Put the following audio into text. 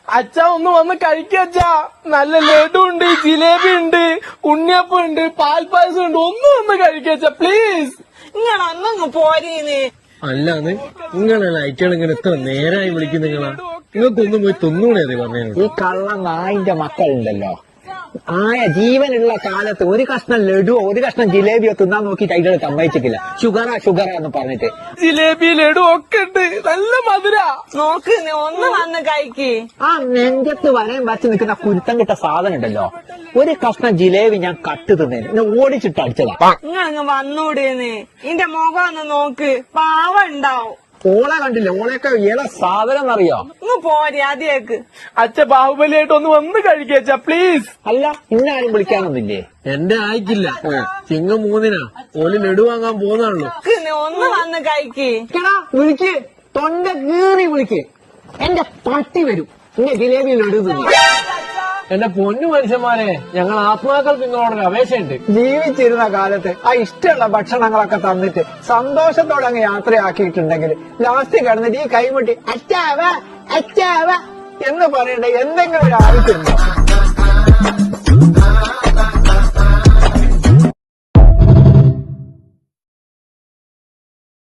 അച്ഛ ഒന്ന് വന്ന് കഴിക്കച്ചാ. നല്ല ലഡു ഉണ്ട്, ജിലേബി ഉണ്ട്, ഉണ്ണിയപ്പം ഉണ്ട്, പാൽപ്പായസം ഉണ്ട്. ഒന്ന് വന്ന് കഴിക്കച്ച പ്ലീസ്. നിങ്ങൾ അന്നങ്ങ് പോരീന്ന്. അല്ലാന്ന് നിങ്ങളല്ല ഐറ്റകൾ ഇങ്ങനെ എത്ര നേരമായി വിളിക്കുന്ന നിങ്ങളാ? നിങ്ങൾക്കൊന്നും പോയി തിന്നൂടെ അത് പറഞ്ഞു. ഈ കള്ള നായിന്റെ മക്കളുണ്ടല്ലോ, ജീവനുള്ള കാലത്ത് ഒരു കഷ്ണം ലഡുവോ ഒരു കഷ്ണം ജിലേബിയോ തിന്നാൻ നോക്കിയിട്ട് അതിന്റെ സമ്മതിച്ചിട്ടില്ല. ഷുഗറാ എന്ന് പറഞ്ഞിട്ട്. ജിലേബി ലഡു ഒക്കെ ഉണ്ട്, നല്ല മധുര. നോക്ക് ഒന്ന് വന്ന് കഴിക്ക്. ആ നെഞ്ചത്ത് വരയും വച്ച് നിൽക്കുന്ന കുരുത്തം കിട്ട സാധനം ഉണ്ടല്ലോ, ഒരു കഷ്ണം ജിലേബി ഞാൻ കട്ട് തിന്നേന് ഓടിച്ചിട്ട് അടിച്ചതാ. നിങ്ങളങ്ങ് വന്നൂടേന്ന്. ഇന്റെ മുഖം ഒന്ന് നോക്ക്, പാവ ഉണ്ടാവും. ഓളെ കണ്ടില്ലേ? ഓളെയൊക്കെ ഏതാ സാധനം എന്നറിയോ? ഇങ്ങ് പോരെ അതിലേക്ക്. അച്ഛ ബാഹുബലിയായിട്ട് ഒന്ന് വന്ന് കഴിക്കച്ച പ്ലീസ്. അല്ല ഇന്നാരും വിളിക്കാനൊന്നില്ലേ? എന്റെ ആയിക്കില്ല, ചിങ്ങം 3-നാ ഓല് ലഡു വാങ്ങാൻ പോകുന്നുള്ളൂ. ഒന്ന് വന്ന് കഴിക്ക്. വിളിക്ക്, തൊണ്ട കീറി വിളിക്ക്. എന്റെ പട്ടി വരും ഇന്നെ ജിലേബി ലഡു തിന്നു. എന്റെ പൊന്നു മനുഷ്യന്മാരെ, ഞങ്ങൾ ആത്മാക്കൾക്ക് നിങ്ങളോടൊരു അപേക്ഷയുണ്ട്. ജീവിച്ചിരുന്ന കാലത്ത് ആ ഇഷ്ടമുള്ള ഭക്ഷണങ്ങളൊക്കെ തന്നിട്ട് സന്തോഷത്തോടെ അങ്ങ് യാത്രയാക്കിയിട്ടുണ്ടെങ്കിൽ ലാസ്റ്റ് കിടന്നിട്ട് ഈ കൈമുട്ടി അച്ചാവ എന്ന് പറയണ്ട എന്തെങ്കിലും ഒരു ആവശ്യമുണ്ടോ?